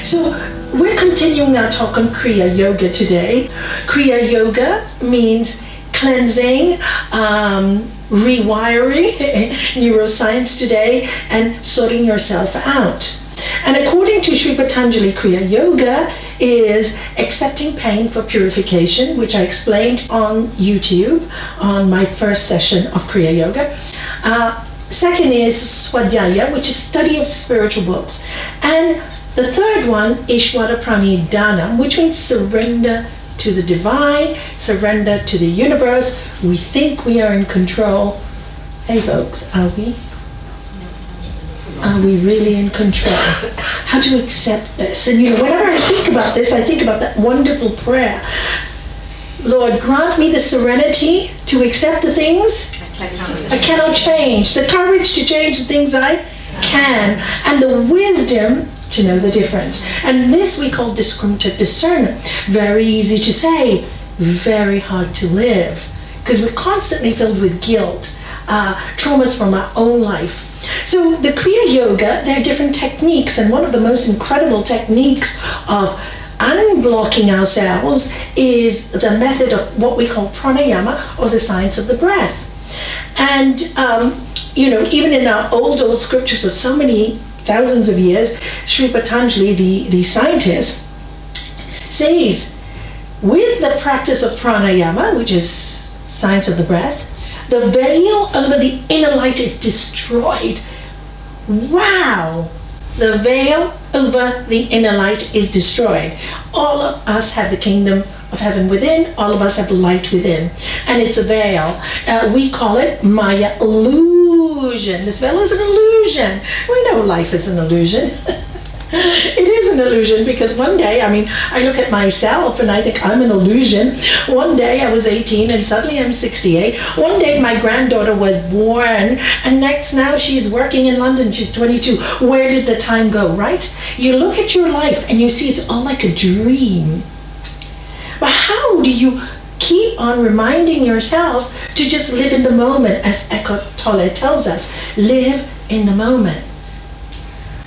So we're continuing our talk on Kriya Yoga today. Kriya Yoga means cleansing, rewiring, neuroscience today, and sorting yourself out. And according to Sri Patanjali, Kriya Yoga is accepting pain for purification, which I explained on YouTube on my first session of Kriya Yoga. Second is Swadhyaya, which is study of spiritual books. And the third one, Ishvara Pranidhanam, which means surrender to the divine, surrender to the universe. We think we are in control. Hey folks, are we? Are we really in control? How to accept this? And whenever I think about this, I think about that wonderful prayer. Lord, grant me the serenity to accept the things I cannot change, the courage to change the things I can, and the wisdom to know the difference. And this we call discriminative discernment. Very easy to say, very hard to live, because we're constantly filled with guilt, traumas from our own life. So the Kriya Yoga, there are different techniques, and one of the most incredible techniques of unblocking ourselves is the method of what we call Pranayama, or the science of the breath. And even in our old scriptures of so many thousands of years, Sri Patanjali, the scientist, says, with the practice of pranayama, which is science of the breath, the veil over the inner light is destroyed. Wow! The veil over the inner light is destroyed. All of us have the kingdom of heaven within. All of us have light within. And it's a veil. We call it Maya illusion. This veil is an illusion. We know life is an illusion. It is an illusion, because one day, I look at myself and I think I'm an illusion. One day I was 18 and suddenly I'm 68. One day my granddaughter was born, and now she's working in London, she's 22. Where did the time go, right? You look at your life and you see it's all like a dream. But how do you keep on reminding yourself to just live in the moment, as Eckhart Tolle tells us? Live in the moment.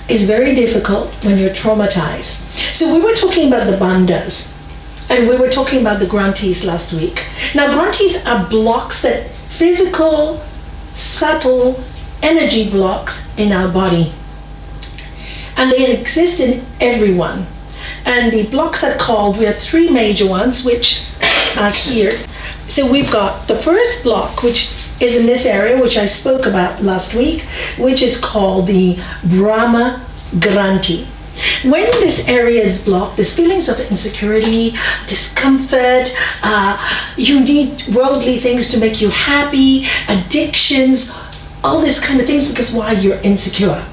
Is very difficult when you're traumatized. So we were talking about the bandhas, and we were talking about the granthis last week. Now granthis are blocks, that physical, subtle energy blocks in our body. And they exist in everyone. And the blocks are called, we have three major ones, which are here. So we've got the first block, which is in this area, which I spoke about last week, which is called the Brahma Granthi. When this area is blocked, there's feelings of insecurity, discomfort, you need worldly things to make you happy, addictions, all these kind of things, because why? You're insecure.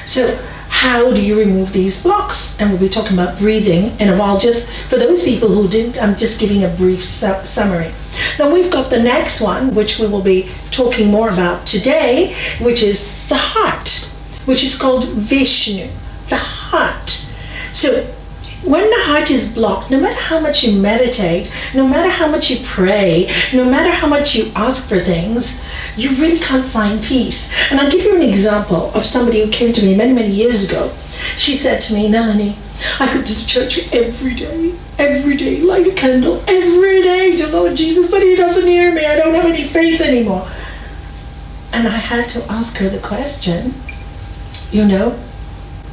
So how do you remove these blocks? And we'll be talking about breathing in a while. Just for those people who didn't, I'm just giving a brief summary. Then we've got the next one, which we will be talking more about today, which is the heart, which is called Vishnu, the heart. So when the heart is blocked, no matter how much you meditate, no matter how much you pray, no matter how much you ask for things, you really can't find peace. And I'll give you an example of somebody who came to me many, many years ago. She said to me, Nalanie, I go to church every day, light a candle every day to Lord Jesus, but he doesn't hear me. I don't have any faith anymore. And I had to ask her the question,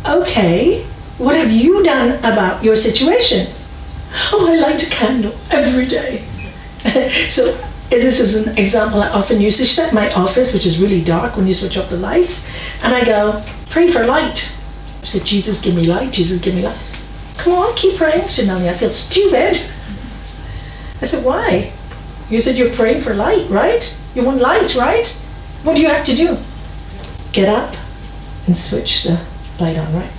okay, what have you done about your situation? Oh, I light a candle every day. So this is an example I often use. So she's at my office, which is really dark when you switch off the lights, and I go, pray for light. I said, Jesus, give me light. Jesus, give me light. Come on, keep praying. She said, Nalanie, I feel stupid. I said, why? You said you're praying for light, right? You want light, right? What do you have to do? Get up and switch the light on, right?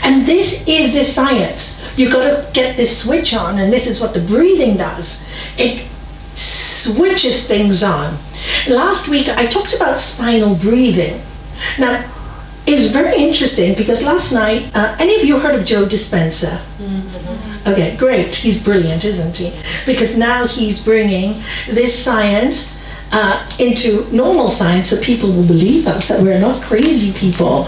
And this is the science. You've got to get this switch on, and this is what the breathing does. It switches things on. Last week, I talked about spinal breathing. Now, it was very interesting because last night, any of you heard of Joe Dispenza? Mm-hmm. Okay, great. He's brilliant, isn't he? Because now he's bringing this science into normal science so people will believe us, that we're not crazy people.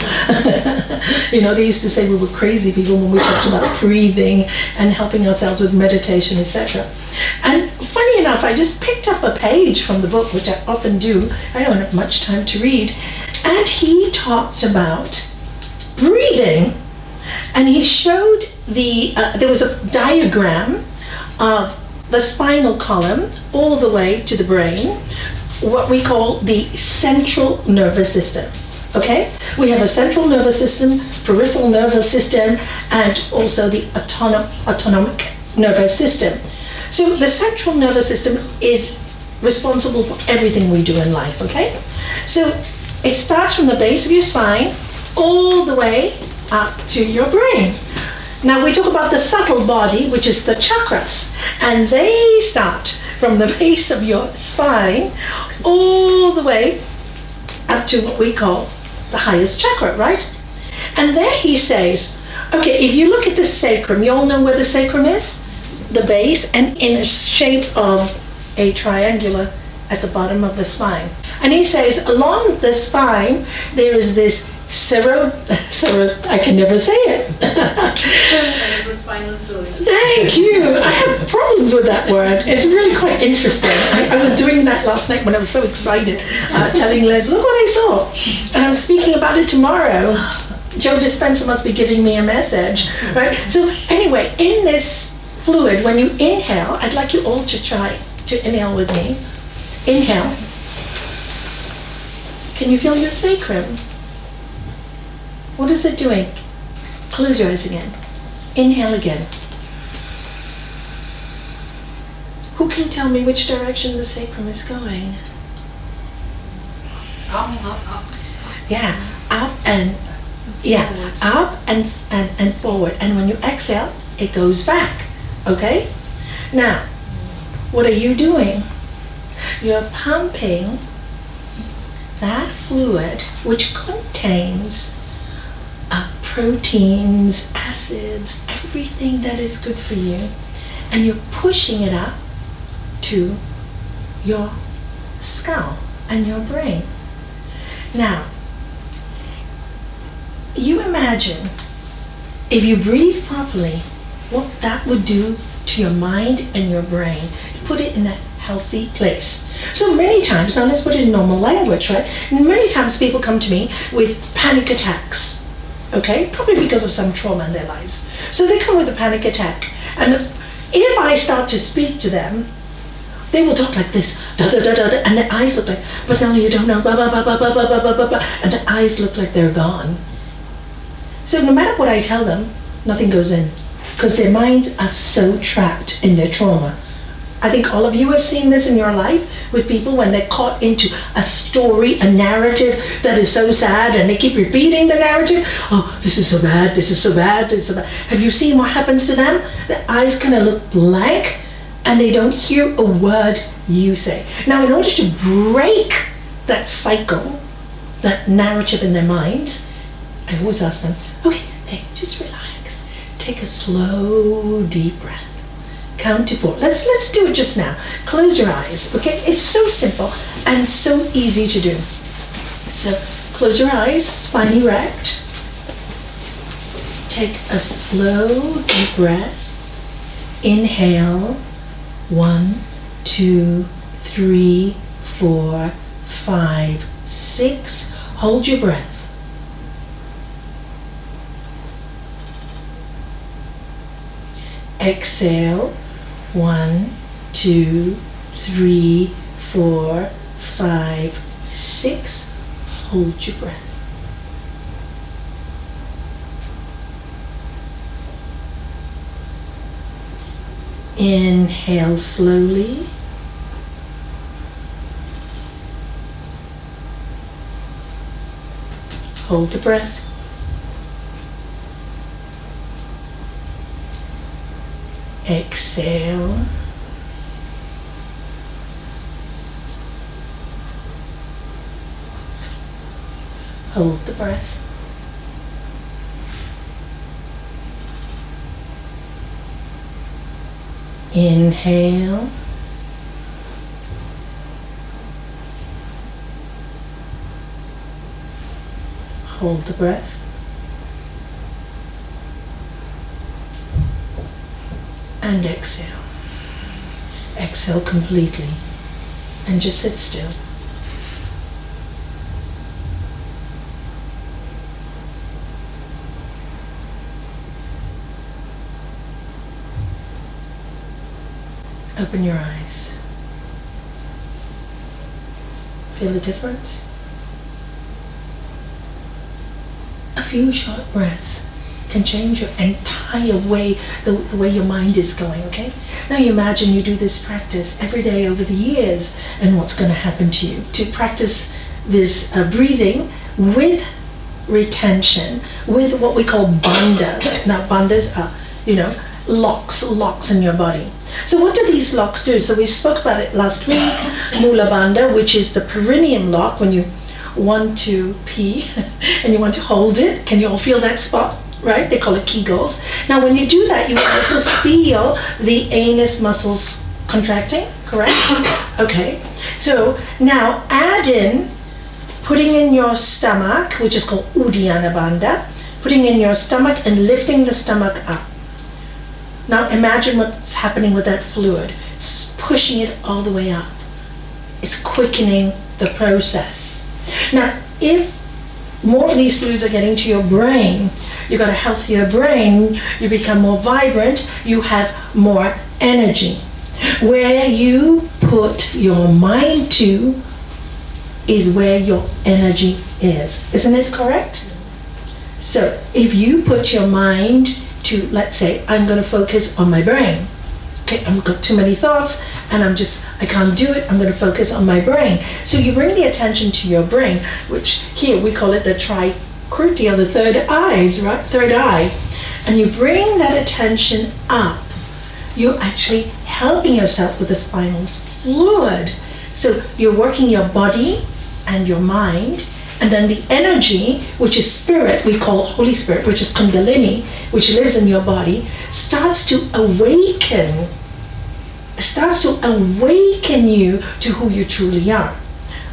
They used to say we were crazy people when we talked about breathing and helping ourselves with meditation, etc. And funny enough, I just picked up a page from the book, which I often do. I don't have much time to read. And he talked about breathing. And he showed there was a diagram of the spinal column all the way to the brain, what we call the central nervous system. Okay? We have a central nervous system, peripheral nervous system, and also the autonomic nervous system. So the central nervous system is responsible for everything we do in life, okay? So it starts from the base of your spine all the way up to your brain. Now we talk about the subtle body, which is the chakras, and they start from the base of your spine all the way up to what we call the highest chakra, right? And there he says, okay, if you look at the sacrum, you all know where the sacrum is? The base, and in a shape of a triangular at the bottom of the spine. And he says along the spine there is this I can never say it. Spinal fluid. Thank you. I have problems with that word. It's really quite interesting. I was doing that last night when I was so excited, telling Les, look what I saw. And I'm speaking about it tomorrow. Joe Dispenza must be giving me a message, right? So anyway, in this fluid, when you inhale, I'd like you all to try to inhale with me. Inhale. Can you feel your sacrum? What is it doing? Close your eyes again. Inhale again. Who can tell me which direction the sacrum is going? Up. Yeah, up and up and forward. And when you exhale, it goes back. Okay? Now, what are you doing? You're pumping that fluid, which contains proteins, acids, everything that is good for you, and you're pushing it up to your skull and your brain. Now, you imagine if you breathe properly, what that would do to your mind and your brain. Put it in a healthy place. So many times, now let's put it in normal language, right? Many times people come to me with panic attacks. Okay, probably because of some trauma in their lives. So they come with a panic attack. And if I start to speak to them, they will talk like this, da, da, da, da, da, and their eyes look like, but no, you don't know, blah, blah, blah, blah, blah, blah, blah, blah, blah, and their eyes look like they're gone. So no matter what I tell them, nothing goes in, because their minds are so trapped in their trauma. I think all of you have seen this in your life with people when they're caught into a story, a narrative that is so sad, and they keep repeating the narrative. Oh, this is so bad, this is so bad, this is so bad. Have you seen what happens to them? The eyes kind of look blank, and they don't hear a word you say. Now, in order to break that cycle, that narrative in their minds, I always ask them, okay, just relax. Take a slow, deep breath. Count to 4. Let's do it just now. Close your eyes, okay? It's so simple and so easy to do. So close your eyes, spine erect. Take a slow, deep breath. Inhale. 1, 2, 3, 4, 5, 6. Hold your breath. Exhale. 1, 2, 3, 4, 5, 6. Hold your breath. Inhale slowly. Hold the breath. Exhale. Hold the breath. Inhale. hold the breath. And exhale. Exhale completely. And just sit still. Open your eyes. Feel the difference? A few short breaths can change your entire way, the way your mind is going, okay? Now you imagine you do this practice every day over the years, and what's going to happen to you. To practice this breathing with retention, with what we call bandhas. Now bandhas are, locks in your body. So what do these locks do? So we spoke about it last week. Mula Bandha, which is the perineum lock, when you want to pee and you want to hold it. Can you all feel that spot? Right? They call it Kegels. Now when you do that, you also feel the anus muscles contracting, correct? Okay. So now add in putting in your stomach, which is called Uddiyana Bandha, putting in your stomach and lifting the stomach up. Now imagine what's happening with that fluid. It's pushing it all the way up. It's quickening the process. Now, if more of these fluids are getting to your brain, you've got a healthier brain, you become more vibrant, you have more energy. Where you put your mind to is where your energy is. Isn't it correct? So if you put your mind to, let's say, I'm going to focus on my brain. Okay, I've got too many thoughts and I can't do it, I'm going to focus on my brain. So you bring the attention to your brain, which here we call it the trikriti, or the third eyes, right? Third eye. And you bring that attention up. You're actually helping yourself with the spinal fluid. So you're working your body and your mind, and then the energy, which is spirit, we call Holy Spirit, which is Kundalini, which lives in your body, starts to awaken you to who you truly are.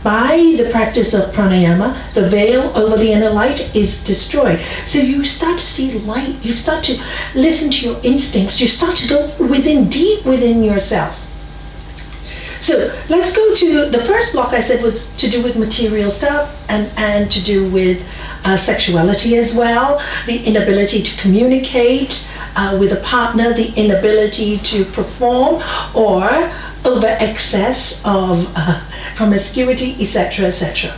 By the practice of pranayama, the veil over the inner light is destroyed. So you start to see light, you start to listen to your instincts, you start to go deep within yourself. So let's go to the first block. I said was to do with material stuff and to do with sexuality as well, the inability to communicate with a partner, the inability to perform, or over excess of promiscuity, etc., etc.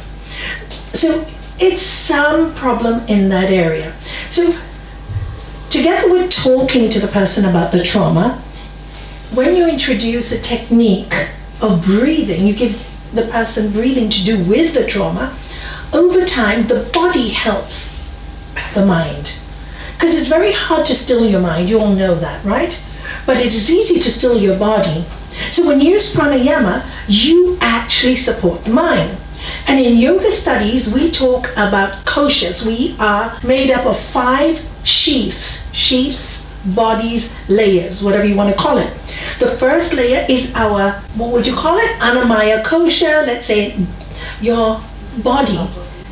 So it's some problem in that area. So together with talking to the person about the trauma, when you introduce a technique of breathing, you give the person breathing to do with the trauma, over time the body helps the mind. Because it's very hard to still your mind, you all know that, right? But it is easy to still your body. So when you use pranayama, you actually support the mind. And in yoga studies, we talk about koshas. We are made up of 5 sheaths, bodies, layers, whatever you want to call it. The first layer is our, what would you call it? Annamaya kosha, let's say your body.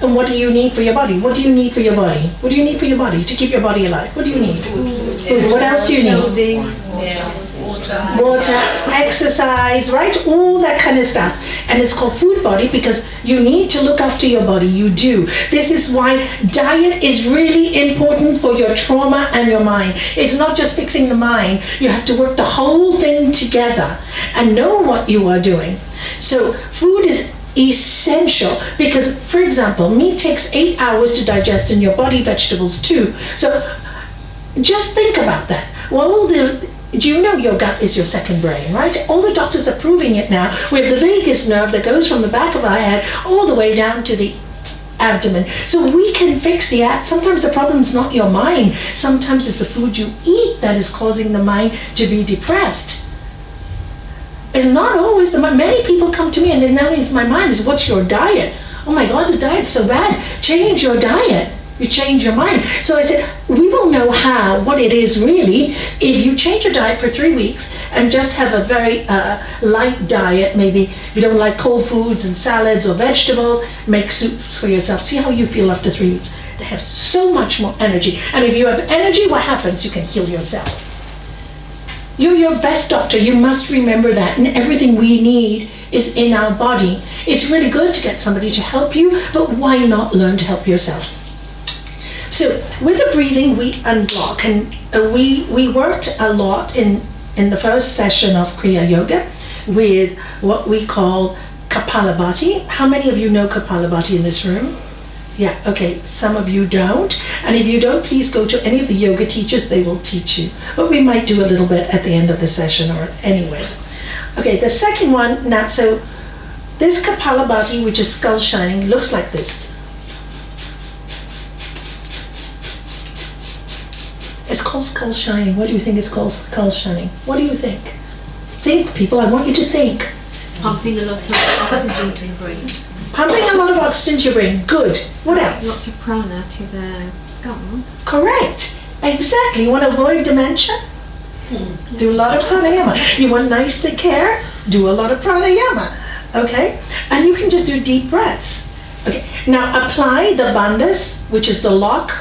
And what do you need for your body? What do you need for your body? What do you need for your body to keep your body alive? What do you need? Food. What else do you need? Water, exercise, right? All that kind of stuff. And it's called food body because you need to look after your body. You do. This is why diet is really important for your trauma and your mind. It's not just fixing the mind. You have to work the whole thing together and know what you are doing. So food is essential because, for example, meat takes 8 hours to digest in your body, vegetables too. So just think about that. Well, do you know your gut is your second brain, right? All the doctors are proving it now. We have the vagus nerve that goes from the back of our head all the way down to the abdomen. So we can fix the sometimes the problem's not your mind. Sometimes it's the food you eat that is causing the mind to be depressed. It's not always the mind. Many people come to me and now it's my mind. Is what's your diet? Oh my God, the diet's so bad. Change your diet. You change your mind. So I said, we will know what it is really if you change your diet for 3 weeks and just have a very light diet. Maybe if you don't like cold foods and salads or vegetables, make soups for yourself. See how you feel after 3 weeks. They have so much more energy. And if you have energy, what happens? You can heal yourself. You're your best doctor. You must remember that. And everything we need is in our body. It's really good to get somebody to help you, but why not learn to help yourself? So with the breathing, we unblock. And we worked a lot in the first session of Kriya Yoga with what we call Kapalabhati. How many of you know Kapalabhati in this room? Yeah, okay, some of you don't. And if you don't, please go to any of the yoga teachers, they will teach you. But we might do a little bit at the end of the session or anyway. Okay, the second one, now, so this Kapalabhati, which is skull shining, looks like this. It's called skull shining. What do you think it's called skull shining? What do you think? Think, people, I want you to think. Pumping a lot of oxygen to your brain. Pumping a lot of oxygen to your brain. Good. What else? Lots of prana to the skull. Correct. Exactly. You want to avoid dementia? Do a lot of pranayama. You want nice thick hair? Do a lot of pranayama. Okay? And you can just do deep breaths. Okay. Now apply the bandhas, which is the lock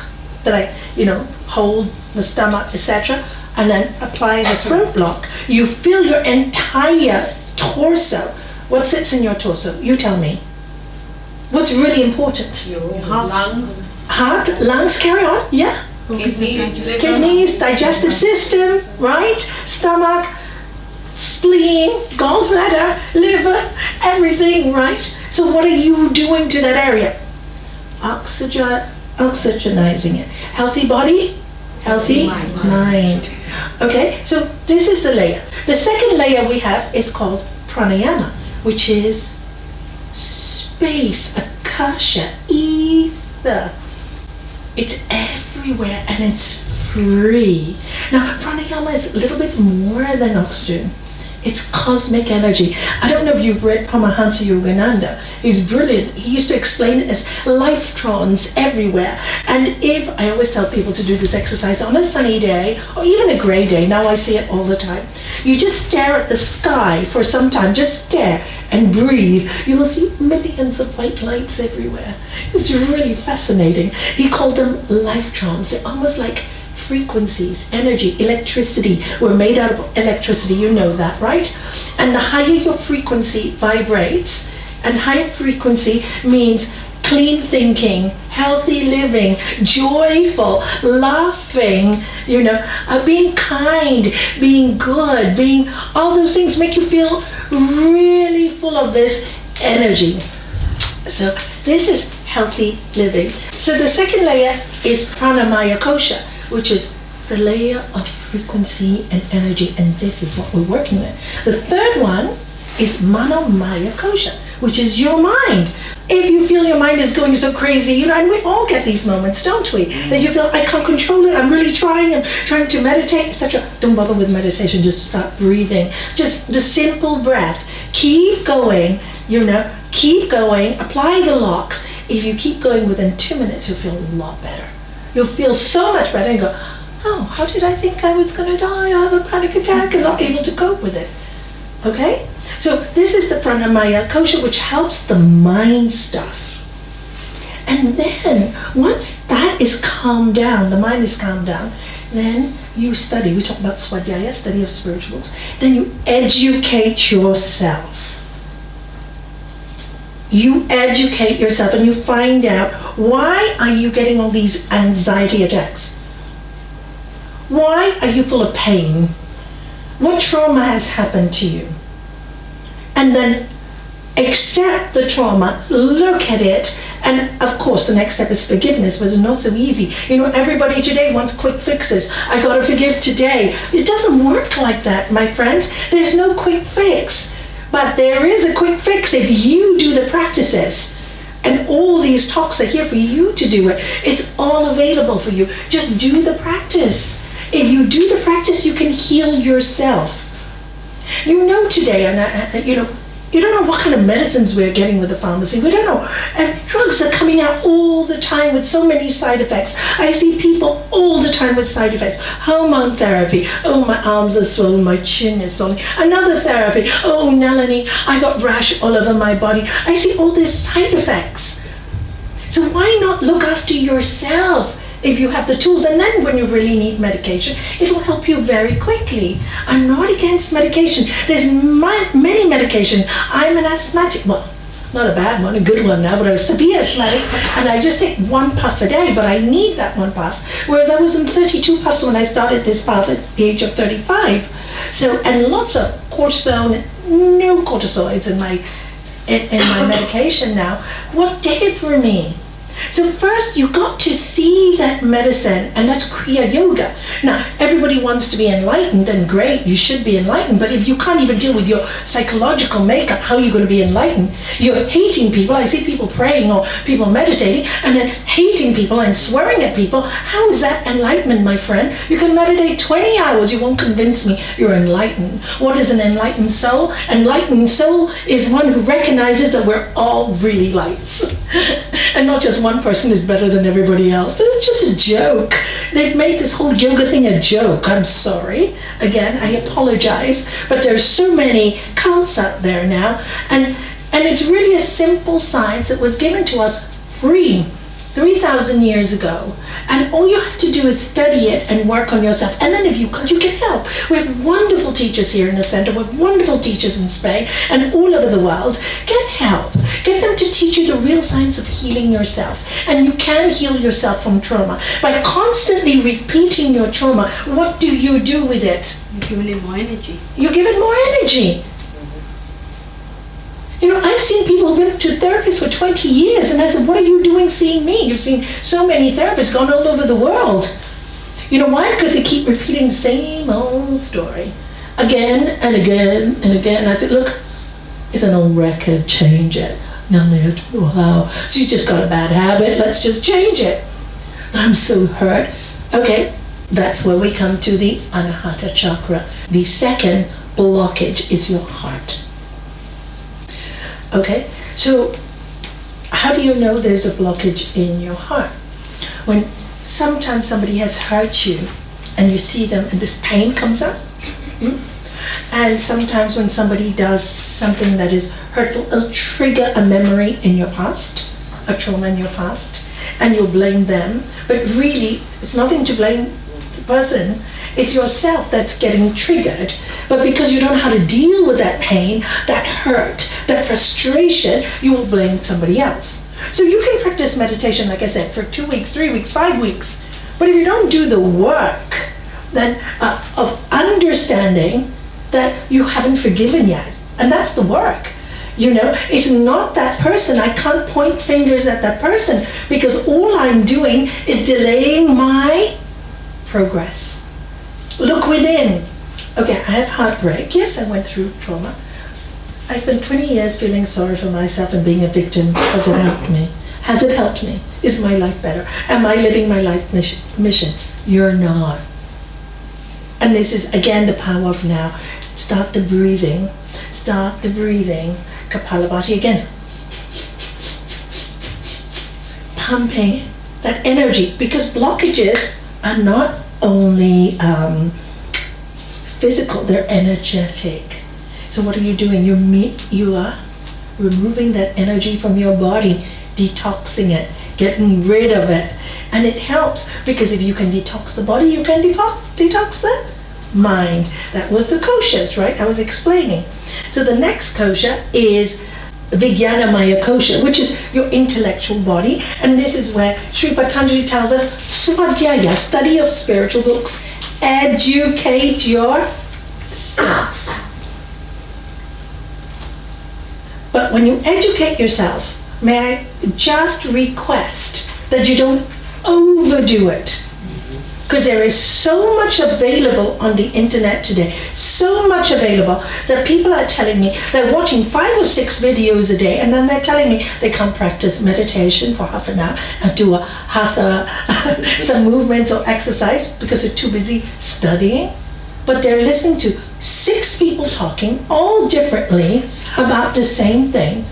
that I, hold the stomach, etc. And then apply the throat lock. You feel your entire torso. What sits in your torso? You tell me. What's really important? Your lungs. Heart, lungs, carry on, yeah. Kidneys, digestive system, right? Stomach, spleen, gallbladder, liver, everything, right? So what are you doing to that area? Oxygenizing it. Healthy body, healthy mind. Okay, so this is the layer. The second layer we have is called pranayama, which is space, akasha, ether. It's everywhere and it's free. Now, pranayama is a little bit more than oxygen. It's cosmic energy. I don't know if you've read Paramahansa Yogananda. He's brilliant. He used to explain it as lifetrons everywhere. And if, I always tell people to do this exercise on a sunny day, or even a gray day, now I see it all the time. You just stare at the sky for some time, just stare and breathe. You will see millions of white lights everywhere. It's really fascinating. He called them lifetrons. They're almost like frequencies, energy, electricity. We're made out of electricity, you know that, right? And the higher your frequency vibrates, and higher frequency means clean thinking, healthy living, joyful, laughing, being kind, being good, being, all those things make you feel really full of this energy. So this is healthy living. So the second layer is pranamaya kosha, which is the layer of frequency and energy, and this is what we're working with. The third one is manomaya kosha, which is your mind. If you feel your mind is going so crazy, and we all get these moments, don't we? That you feel, I can't control it, I'm trying to meditate, etc. Don't bother with meditation, just start breathing. Just the simple breath. Keep going, keep going, apply the locks. If you keep going, within 2 minutes, you'll feel a lot better. You'll feel so much better and go, oh, how did I think I was going to die? I have a panic attack and not able to cope with it. Okay? So this is the pranamaya kosha, which helps the mind stuff. And then once that is calmed down, the mind is calmed down, then you study. We talk about swadhyaya, study of spirituals. Then you educate yourself. You educate yourself and you find out, why are you getting all these anxiety attacks? Why are you full of pain? What trauma has happened to you? And then accept the trauma, look at it, and of course the next step is forgiveness, was not so easy. Everybody today wants quick fixes. I gotta forgive today. It doesn't work like that, my friends. There's no quick fix. But there is a quick fix if you do the practices. And all these talks are here for you to do it. It's all available for you. Just do the practice. If you do the practice, you can heal yourself. Today, and you don't know what kind of medicines we're getting with the pharmacy. We don't know. And drugs are coming out all the time with so many side effects. I see people all the time with side effects. Hormone therapy. Oh, my arms are swollen, my chin is swollen. Another therapy. Oh, Nalanie, I got rash all over my body. I see all these side effects. So why not look after yourself if you have the tools? And then when you really need medication, it will help you very quickly. I'm not against medication. There's many medication. I'm an asthmatic, well, not a bad one, a good one now, but I'm a severe asthmatic, and I just take 1 puff a day, but I need that 1 puff. Whereas I was on 32 puffs when I started this path at the age of 35. So, and lots of cortisone, no cortisoids in my medication now. What did it for me? So first you got to see that medicine, and that's Kriya Yoga. Now, everybody wants to be enlightened, and great, you should be enlightened, but if you can't even deal with your psychological makeup, how are you going to be enlightened? You're hating people. I see people praying or people meditating, and then hating people and swearing at people. How is that enlightenment, my friend? You can meditate 20 hours, you won't convince me you're enlightened. What is an enlightened soul? Enlightened soul is one who recognizes that we're all really lights. And not just one person is better than everybody else. It's just a joke. They've made this whole yoga thing a joke. I'm sorry. Again, I apologize. But there's so many cults out there now. And it's really a simple science that was given to us free 3,000 years ago. And all you have to do is study it and work on yourself. And then if you can help. We have wonderful teachers here in the center. We have wonderful teachers in Spain and all over the world. Get help. Get them to teach you the real science of healing yourself. And you can heal yourself from trauma. By constantly repeating your trauma, what do you do with it? You're giving it more energy. You give it more energy. You know, I've seen people who've been to therapists for 20 years, and I said, what are you doing seeing me? You've seen so many therapists gone all over the world. You know why? Because they keep repeating the same old story again and again and again. And I said, look, it's an old record, change it. No, wow. So you just got a bad habit, let's just change it. But I'm so hurt. Okay, that's where we come to the Anahata Chakra. The second blockage is your heart. Okay, so how do you know there's a blockage in your heart? When sometimes somebody has hurt you and you see them and this pain comes up. And sometimes when somebody does something that is hurtful, it'll trigger a memory in your past, a trauma in your past, and you'll blame them. But really, it's nothing to blame the person. It's yourself that's getting triggered. But because you don't know how to deal with that pain, that hurt, that frustration, you will blame somebody else. So you can practice meditation, like I said, for 2 weeks, 3 weeks, 5 weeks. But if you don't do the work then of understanding that you haven't forgiven yet, and that's the work. You know, it's not that person. I can't point fingers at that person because all I'm doing is delaying my progress. Look within. Okay, I have heartbreak. Yes, I went through trauma. I spent 20 years feeling sorry for myself and being a victim. Has it helped me? Has it helped me? Is my life better? Am I living my life mission? You're not. And this is, again, the power of now. Start the breathing. Start the breathing. Kapalabhati again. Pumping that energy. Because blockages are not only physical, they're energetic. So what are you doing? You are removing that energy from your body, detoxing it, getting rid of it. And it helps because if you can detox the body, you can detox the mind. That was the Koshas, right? I was explaining. So the next kosha is Vijnanamaya kosha, which is your intellectual body. And this is where Sri Patanjali tells us, Swadhyaya, study of spiritual books. Educate yourself. But when you educate yourself, may I just request that you don't overdo it. Because there is so much available on the internet today, so much available that people are telling me they're watching 5 or 6 videos a day and then they're telling me they can't practice meditation for half an hour and do some movements or exercise because they're too busy studying. But they're listening to 6 people talking all differently about the same thing.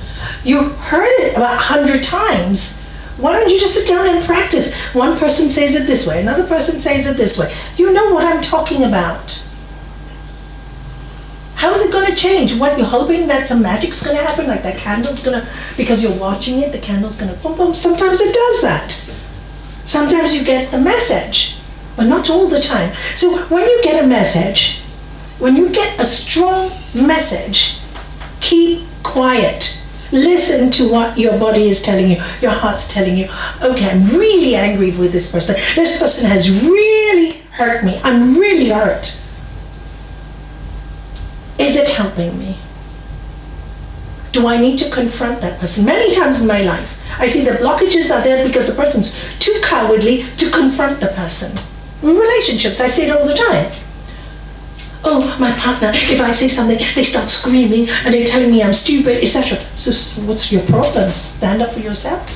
You heard it about 100 times. Why don't you just sit down and practice? One person says it this way, another person says it this way. You know what I'm talking about. How is it going to change? What, you're hoping that some magic's going to happen, like that candle's going to, because you're watching it, the candle's going to boom, boom. Sometimes it does that. Sometimes you get the message, but not all the time. So when you get a message, when you get a strong message, keep quiet. Listen to what your body is telling you, your heart's telling you. Okay, I'm really angry with this person. This person has really hurt me. I'm really hurt. Is it helping me? Do I need to confront that person? Many times in my life, I see the blockages are there because the person's too cowardly to confront the person. In relationships, I see it all the time. Oh, my partner, if I say something, they start screaming and they're telling me I'm stupid, etc. So what's your problem? Stand up for yourself.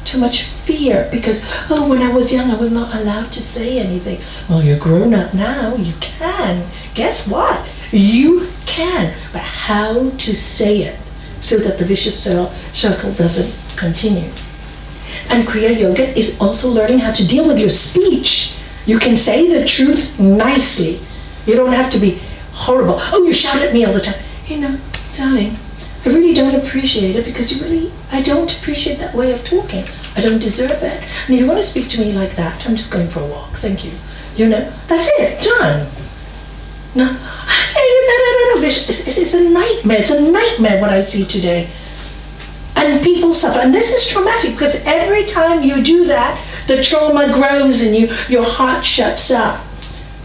Too much fear because, oh, when I was young, I was not allowed to say anything. Well, you're grown up now, you can. Guess what? You can. But how to say it so that the vicious circle doesn't continue. And Kriya Yoga is also learning how to deal with your speech. You can say the truth nicely. You don't have to be horrible. Oh, you shout at me all the time. You know, darling, I really don't appreciate it because I don't appreciate that way of talking. I don't deserve it. And if you want to speak to me like that, I'm just going for a walk. Thank you. You know, that's it. Done. No, it's a nightmare. It's a nightmare what I see today. And people suffer. And this is traumatic because every time you do that, the trauma grows and your heart shuts up.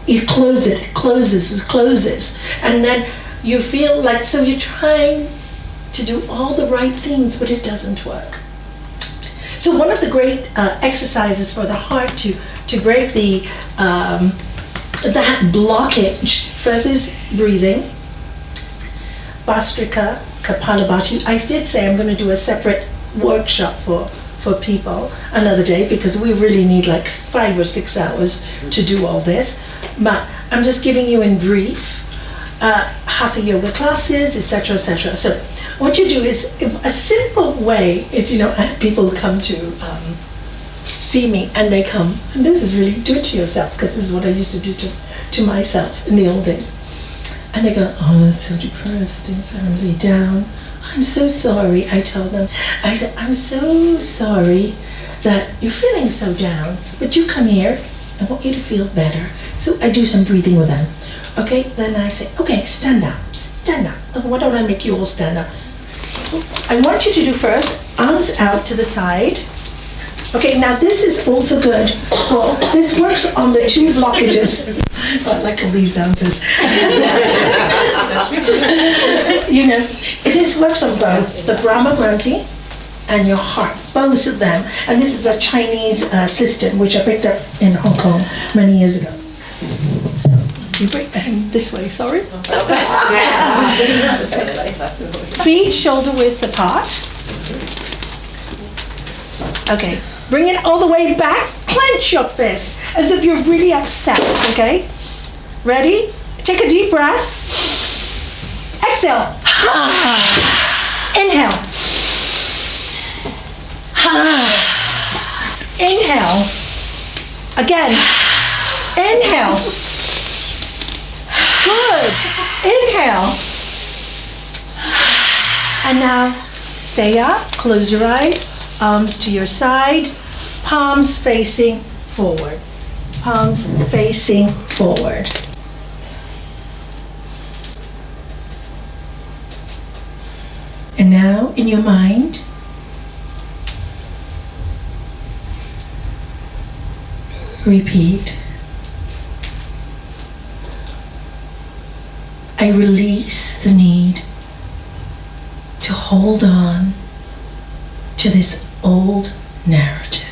You close it, it closes. And then you feel like, so you're trying to do all the right things, but it doesn't work. So one of the great exercises for the heart to break that blockage, first is breathing, Bastrika, Kapalabhati. I did say I'm going to do a separate workshop for people another day because we really need like 5 or 6 hours to do all this. But I'm just giving you in brief hatha yoga classes, etc., etc. So what you do is a simple way is, people come to see me and they come, and this is really, do it to yourself because this is what I used to do to myself in the old days. And they go, oh, I'm so depressed, things are really down. I'm so sorry, I tell them. I said, I'm so sorry that you're feeling so down, but you come here, I want you to feel better. So I do some breathing with them. Okay, then I say, okay, stand up. Oh, why don't I make you all stand up? I want you to do first, arms out to the side. Okay, now this is also good for, this works on the 2 blockages. I like all these dances. This works on both the Brahma Granthi and your heart, both of them. And this is a Chinese system which I picked up in Hong Kong many years ago. So you break the hand this way, sorry. Feet shoulder width apart. Okay, bring it all the way back. Clench your fist as if you're really upset, okay? Ready? Take a deep breath. Exhale. Inhale. Inhale. Again. Inhale. Good. Inhale. And now stay up. Close your eyes. Arms to your side. Palms facing forward. Palms facing forward. And now, in your mind, repeat, I release the need to hold on to this old narrative.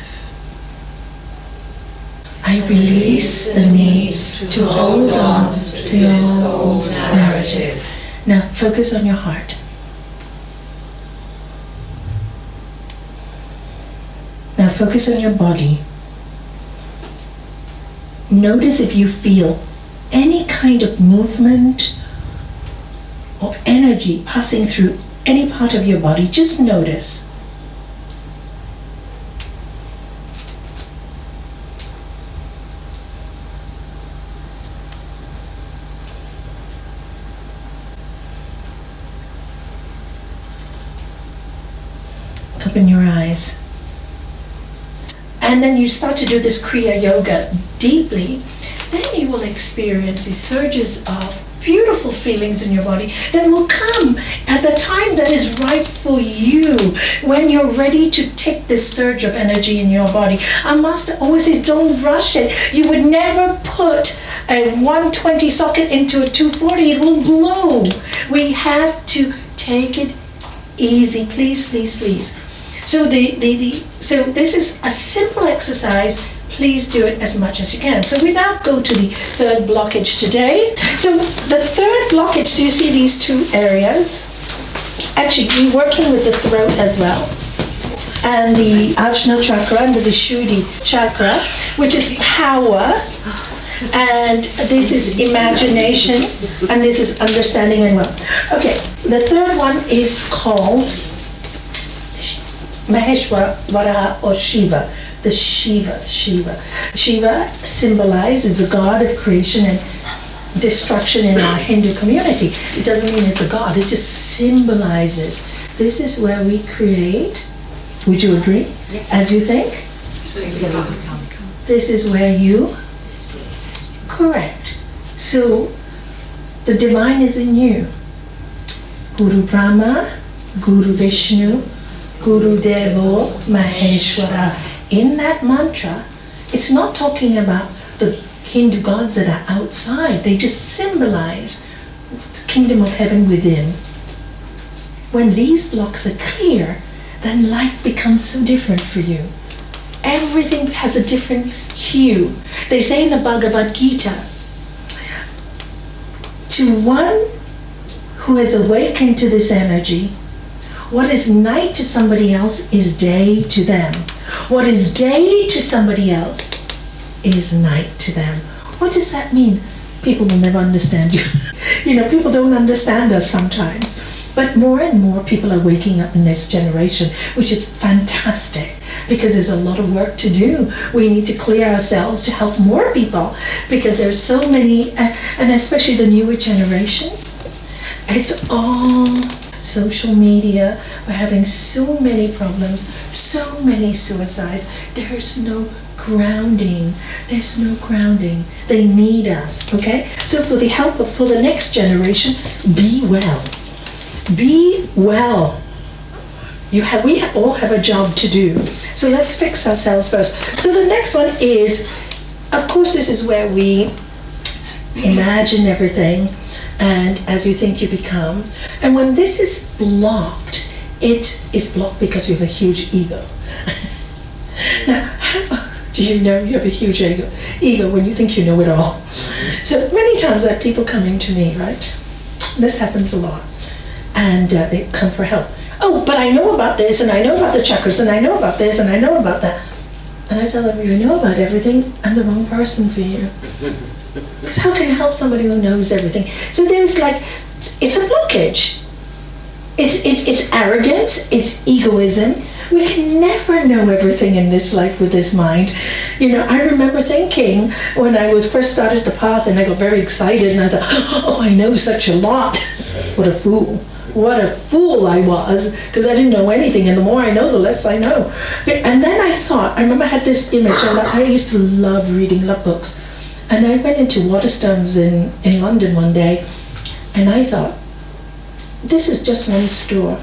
I release the need to hold on to this old narrative. Now, focus on your heart. Now focus on your body. Notice if you feel any kind of movement or energy passing through any part of your body. Just notice. Open your eyes. And then you start to do this Kriya yoga deeply. Then you will experience these surges of beautiful feelings in your body that will come at the time that is right for you, when you're ready to take this surge of energy in your body. Our master always says, don't rush it. You would never put a 120 socket into a 240. It will blow. We have to take it easy, please, please, please. So so this is a simple exercise. Please do it as much as you can. So we now go to the third blockage today. So the third blockage, do you see these two areas? Actually, we're working with the throat as well. And the Ajna chakra and the Vishuddhi chakra, which is power. And this is imagination. And this is understanding and will. Okay, the third one is called Maheshwara or Shiva. The Shiva. Shiva symbolizes a god of creation and destruction in our Hindu community. It doesn't mean it's a god, it just symbolizes. This is where we create. Would you agree? Yes. As you think? This is where you? Correct. So, the divine is in you. Guru Brahma, Guru Vishnu, Guru Devo, Maheshwara. In that mantra, it's not talking about the Hindu gods that are outside. They just symbolize the kingdom of heaven within. When these blocks are clear, then life becomes so different for you. Everything has a different hue. They say in the Bhagavad Gita, to one who has awakened to this energy, what is night to somebody else is day to them. What is day to somebody else is night to them. What does that mean? People will never understand you. People don't understand us sometimes. But more and more people are waking up in this generation, which is fantastic because there's a lot of work to do. We need to clear ourselves to help more people because there's so many, and especially the newer generation. It's all social media. We're having so many problems, so many suicides. There's no grounding. There's no grounding. They need us, okay? So for the help for the next generation, be well. Be well. We all have a job to do. So let's fix ourselves first. So the next one is, of course, this is where we imagine everything, and as you think you become. And when this is blocked, it is blocked because you have a huge ego. Now, do you know you have a huge ego when you think you know it all? So many times I have people coming to me, right? This happens a lot. And they come for help. Oh, but I know about this, and I know about the chakras, and I know about this, and I know about that. And I tell them, you know about everything, I'm the wrong person for you. Because how can I help somebody who knows everything? So there's it's a blockage. It's arrogance, it's egoism. We can never know everything in this life with this mind. I remember thinking when I was first started the path and I got very excited and I thought, oh, I know such a lot. What a fool. What a fool I was, because I didn't know anything, and the more I know, the less I know. And then I remember I had this image, and I used to love reading love books. And I went into Waterstones in London one day, and I thought, this is just one store.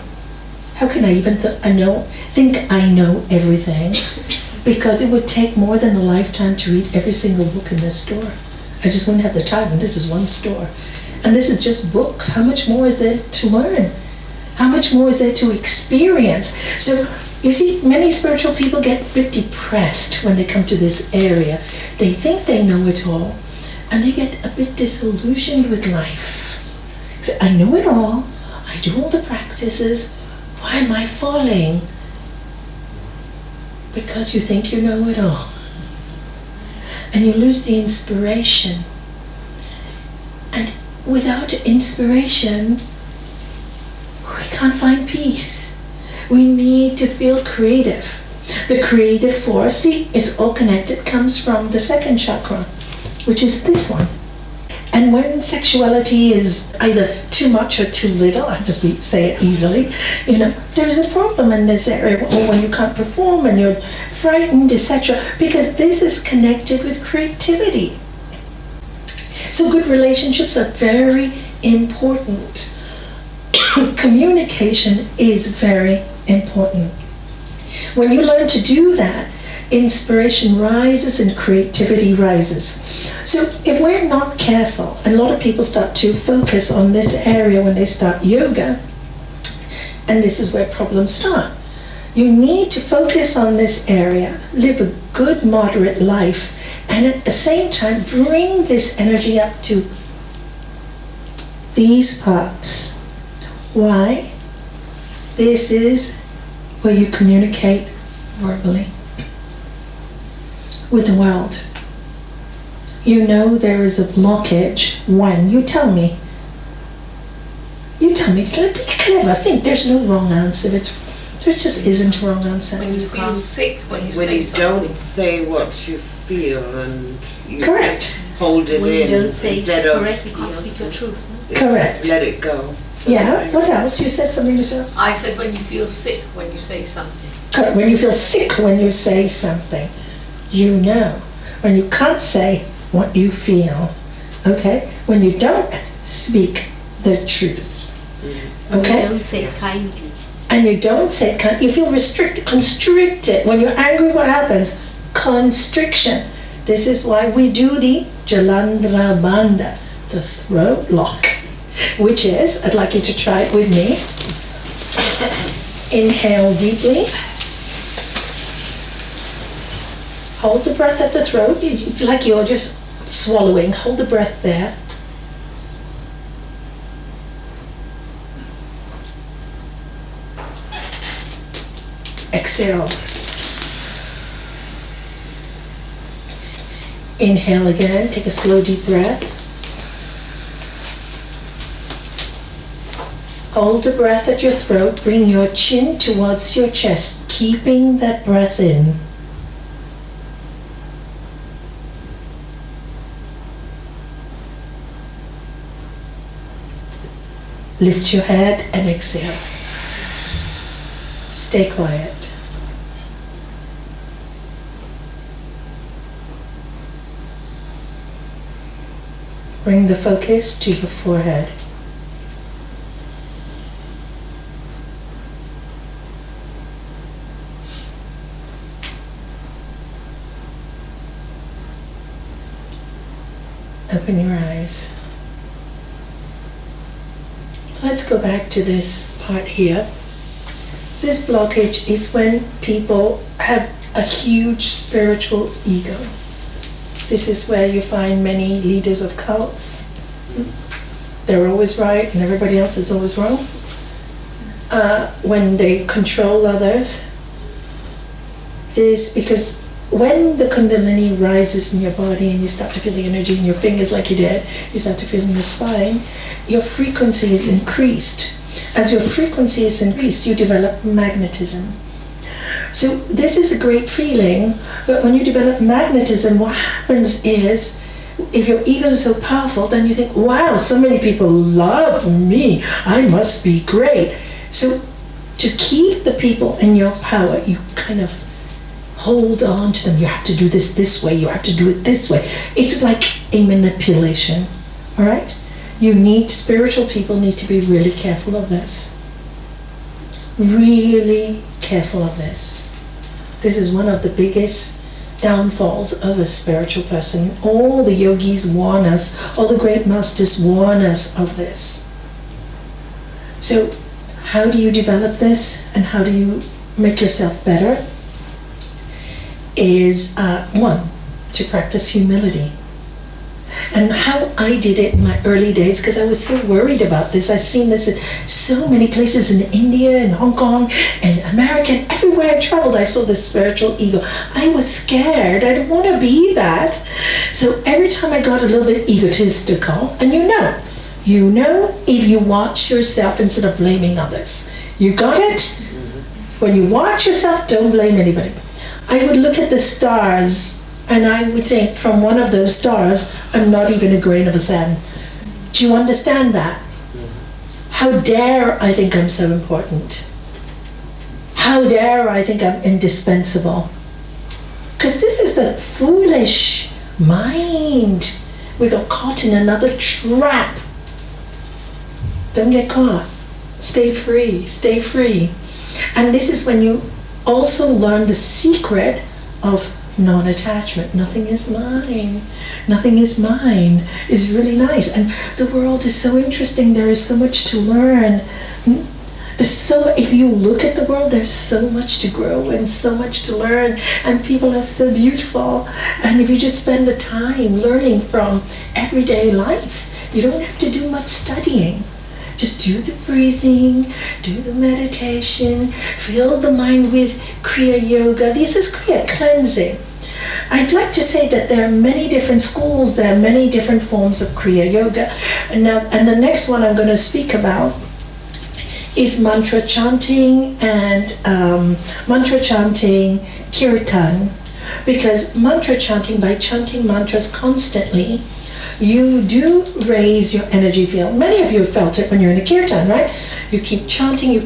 How can I even think I know everything? Because it would take more than a lifetime to read every single book in this store. I just wouldn't have the time, and this is one store. And this is just books. How much more is there to learn? How much more is there to experience? So, you see, many spiritual people get a bit depressed when they come to this area. They think they know it all, and they get a bit disillusioned with life. So, I know it all. I do all the practices. Why am I falling? Because you think you know it all. And you lose the inspiration. And without inspiration, we can't find peace. We need to feel creative. The creative force, see, it's all connected, comes from the second chakra, which is this one. And when sexuality is either too much or too little, I just say it easily, there is a problem in this area, or when you can't perform and you're frightened, etc. Because this is connected with creativity. So good relationships are very important. Communication is very important. When you learn to do that, inspiration rises and creativity rises. So if we're not careful, and a lot of people start to focus on this area when they start yoga, and this is where problems start. You need to focus on this area, live a good, moderate life, and at the same time bring this energy up to these parts. Why? This is where you communicate verbally with the world. There is a blockage when you tell me. It's like, be clever. I think there's no wrong answer. There just isn't a wrong answer. When you feel sick when you say something. When you don't say what you feel and you Correct. hold it When in you don't say instead of correct, you can't speak your truth. Correct. let it go. Yeah, what else? You said something, Michelle? I said when you feel sick when you say something. Correct. When you feel sick when you say something, when you can't say what you feel, okay? When you don't speak the truth, okay? You don't say it kindly. And you don't say it kindly, you feel constricted. When you're angry, what happens? Constriction. This is why we do the Jalandra Bandha, the throat lock, which is, I'd like you to try it with me. Inhale deeply. Hold the breath at the throat, like you're just swallowing. Hold the breath there. Exhale. Inhale again, take a slow deep breath. Hold the breath at your throat, bring your chin towards your chest, keeping that breath in. Lift your head and exhale. Stay quiet. Bring the focus to your forehead. Open your eyes. Let's go back to this part here. This blockage is when people have a huge spiritual ego. This is where you find many leaders of cults. They're always right and everybody else is always wrong. When they control others. This because when the Kundalini rises in your body and you start to feel the energy in your fingers like you did, you start to feel in your spine, your frequency is increased. As your frequency is increased, you develop magnetism. So this is a great feeling, but when you develop magnetism, what happens is, if your ego is so powerful, then you think, wow, so many people love me, I must be great. So to keep the people in your power, you kind of hold on to them. You have to do this way, you have to do it this way. It's like a manipulation, all right? Spiritual people need to be really careful of this. Really careful of this. This is one of the biggest downfalls of a spiritual person. All the yogis warn us, all the great masters warn us of this. So, how do you develop this and how do you make yourself better? Is one, to practice humility. And how I did it in my early days, because I was so worried about this. I've seen this in so many places in India and Hong Kong and America, and everywhere I traveled I saw this spiritual ego. I was scared. I didn't want to be that. So every time I got a little bit egotistical, and you know if you watch yourself instead of blaming others. You got it? When you watch yourself, don't blame anybody. I would look at the stars And I would think from one of those stars, I'm not even a grain of a sand. Do you understand that? How dare I think I'm so important? How dare I think I'm indispensable? Because this is the foolish mind. We got caught in another trap. Don't get caught. Stay free, stay free. And this is when you also learn the secret of non-attachment. Nothing is mine. Nothing is mine is really nice. And the world is so interesting. There is so much to learn. If you look at the world, there's so much to grow and so much to learn. And people are so beautiful. And if you just spend the time learning from everyday life, you don't have to do much studying. Just do the breathing, do the meditation, fill the mind with Kriya Yoga. This is Kriya cleansing. I'd like to say that there are many different schools, there are many different forms of Kriya Yoga. And the next one I'm going to speak about is mantra chanting and kirtan. Because mantra chanting, by chanting mantras constantly, you do raise your energy field. Many of you have felt it when you're in a kirtan, right? You keep chanting, you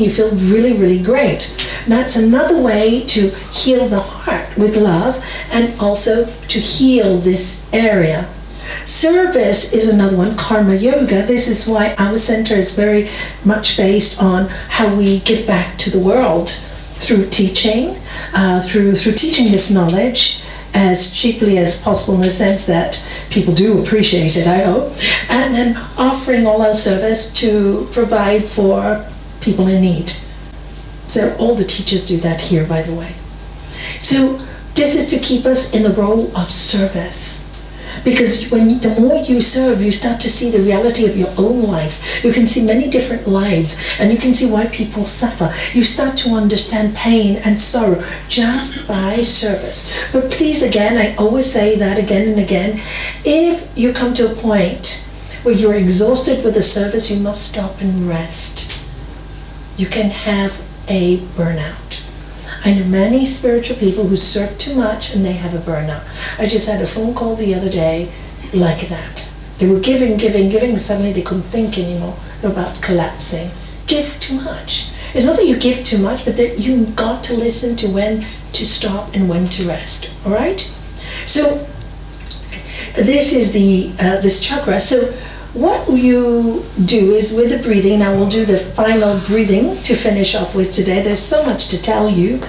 feel really, really great. That's another way to heal the heart with love and also to heal this area. Service is another one, karma yoga. This is why our center is very much based on how we give back to the world through teaching, through teaching this knowledge as cheaply as possible, in the sense that people do appreciate it, I hope, and then offering all our service to provide for people in need. So all the teachers do that here, by the way. So this is to keep us in the role of service. Because the more you serve, you start to see the reality of your own life. You can see many different lives, and you can see why people suffer. You start to understand pain and sorrow just by service. But please, again, I always say that again and again, if you come to a point where you're exhausted with the service, you must stop and rest. You can have a burnout. I know many spiritual people who serve too much and they have a burnout. I just had a phone call the other day like that. They were giving, suddenly they couldn't think anymore. They were about collapsing. Give too much. It's not that you give too much, but that you've got to listen to when to stop and when to rest. All right? So this is this chakra. So what you do is with the breathing, now we'll do the final breathing to finish off with today. There's so much to tell you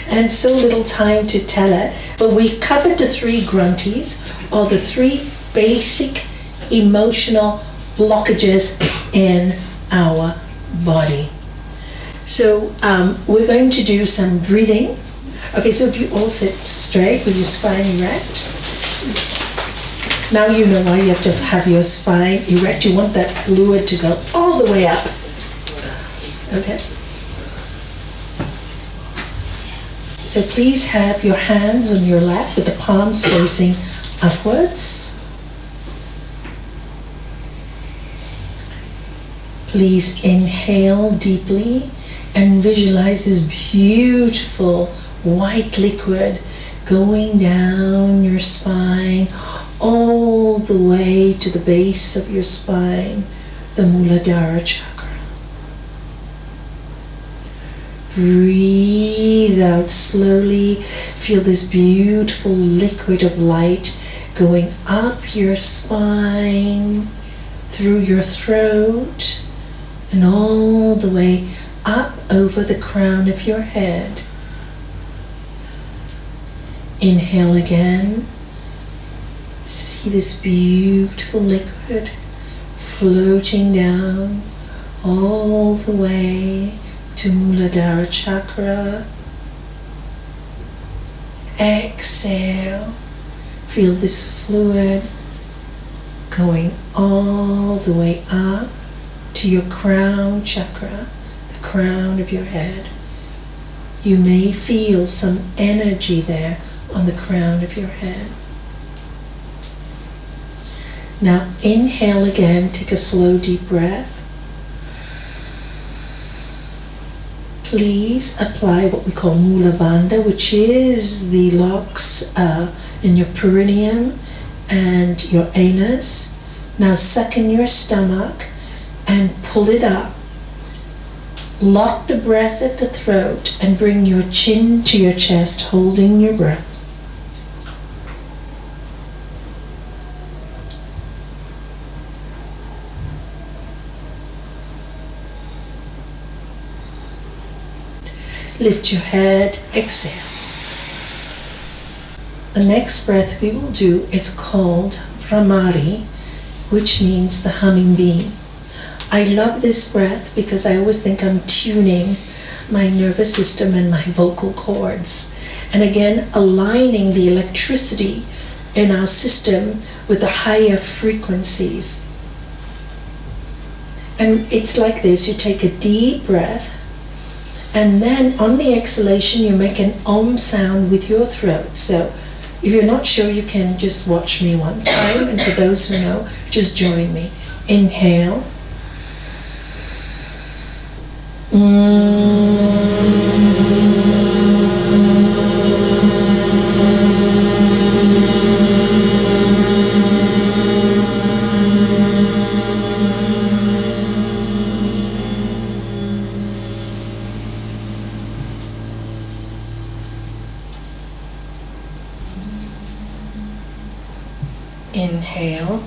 and so little time to tell it. But we've covered the 3 grunties, or the 3 basic emotional blockages in our body. So we're going to do some breathing. Okay, so if you all sit straight with your spine erect. Now you know why you have to have your spine erect. You want that fluid to go all the way up. Okay? So please have your hands on your lap with the palms facing upwards. Please inhale deeply and visualize this beautiful white liquid going down your spine all the way to the base of your spine, the Muladhara chakra. Breathe out slowly. Feel this beautiful liquid of light going up your spine, through your throat, and all the way up over the crown of your head. Inhale again. See this beautiful liquid floating down all the way to Muladhara chakra. Exhale. Feel this fluid going all the way up to your crown chakra, the crown of your head. You may feel some energy there on the crown of your head. Now inhale again, take a slow deep breath. please apply what we call Mula Bandha, which is the locks in your perineum and your anus. Now suck in your stomach and pull it up. Lock the breath at the throat and bring your chin to your chest, holding your breath. Lift your head, exhale. The next breath we will do is called Pramari, which means the humming bee. I love this breath because I always think I'm tuning my nervous system and my vocal cords. And again, aligning the electricity in our system with the higher frequencies. And it's like this, you take a deep breath, and then on the exhalation you make an om sound with your throat. So if you're not sure, you can just watch me one time, and for those who know, just join me. Inhale. Inhale.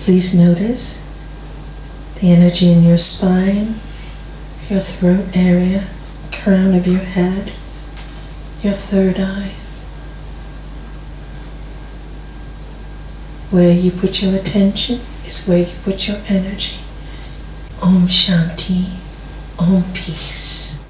Please notice the energy in your spine, your throat area, crown of your head, your third eye. Where you put your attention is where you put your energy. Om Shanti, Om Peace.